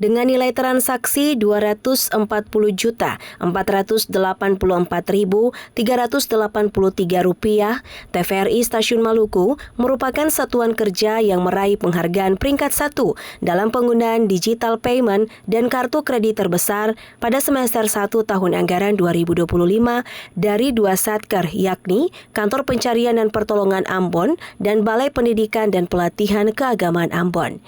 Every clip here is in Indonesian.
dengan nilai transaksi Rp244.383.383, TVRI Stasiun Maluku merupakan satuan kerja yang meraih penghargaan peringkat 1 dalam penggunaan digital payment dan kartu kredit terbesar pada semester 1 tahun anggaran 2025 dari dua satker, yakni Kantor Pencarian dan Pertolongan Ambon dan Balai Pendidikan dan Pelatihan Keagamaan Ambon.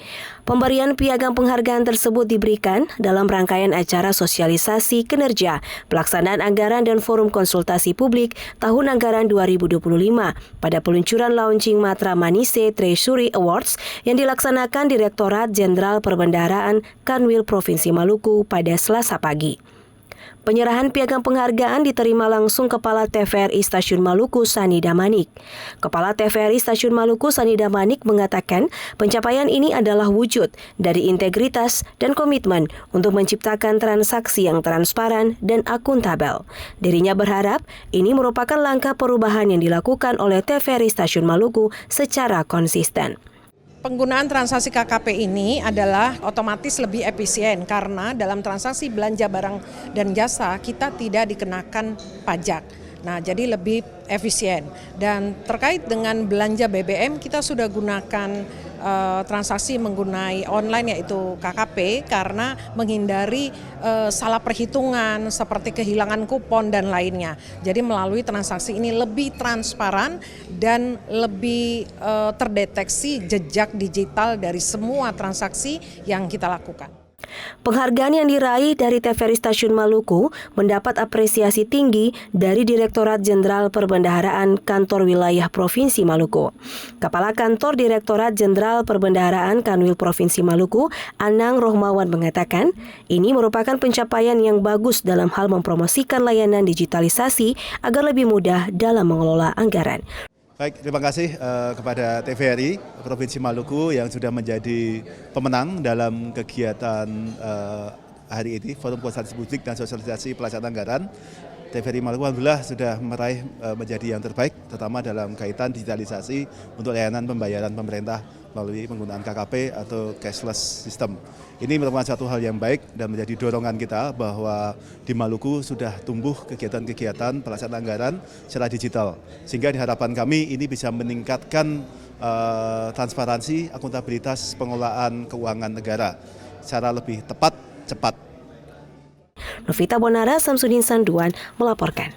Pemberian piagam penghargaan tersebut diberikan dalam rangkaian acara sosialisasi kinerja, pelaksanaan anggaran dan forum konsultasi publik tahun anggaran 2025 pada peluncuran launching Matra Manise Treasury Awards yang dilaksanakan Direktorat Jenderal Perbendaharaan Kanwil Provinsi Maluku pada Selasa pagi. Penyerahan piagam penghargaan diterima langsung Kepala TVRI Stasiun Maluku Sani Damanik. Kepala TVRI Stasiun Maluku Sani Damanik mengatakan pencapaian ini adalah wujud dari integritas dan komitmen untuk menciptakan transaksi yang transparan dan akuntabel. Dirinya berharap ini merupakan langkah perubahan yang dilakukan oleh TVRI Stasiun Maluku secara konsisten. Penggunaan transaksi KKP ini adalah otomatis lebih efisien karena dalam transaksi belanja barang dan jasa kita tidak dikenakan pajak. Nah, jadi lebih efisien. Dan terkait dengan belanja BBM kita sudah gunakan transaksi menggunakan online yaitu KKP karena menghindari salah perhitungan seperti kehilangan kupon dan lainnya. Jadi melalui transaksi ini lebih transparan dan lebih terdeteksi jejak digital dari semua transaksi yang kita lakukan. Penghargaan yang diraih dari TVRI Stasiun Maluku mendapat apresiasi tinggi dari Direktorat Jenderal Perbendaharaan Kantor Wilayah Provinsi Maluku. Kepala Kantor Direktorat Jenderal Perbendaharaan Kanwil Provinsi Maluku, Anang Rohmawan mengatakan, ini merupakan pencapaian yang bagus dalam hal mempromosikan layanan digitalisasi agar lebih mudah dalam mengelola anggaran. Baik, terima kasih kepada TVRI Provinsi Maluku yang sudah menjadi pemenang dalam kegiatan hari ini, Forum Konsultasi Publik dan Sosialisasi Pelaksanaan Anggaran. TVRI Maluku alhamdulillah sudah meraih menjadi yang terbaik, terutama dalam kaitan digitalisasi untuk layanan pembayaran pemerintah melalui penggunaan KKP atau cashless system. Ini merupakan satu hal yang baik dan menjadi dorongan kita bahwa di Maluku sudah tumbuh kegiatan-kegiatan pelaksanaan anggaran secara digital. Sehingga di harapan kami ini bisa meningkatkan transparansi, akuntabilitas pengelolaan keuangan negara secara lebih tepat, cepat. Novita Bonara, Samsudin Sanduan melaporkan.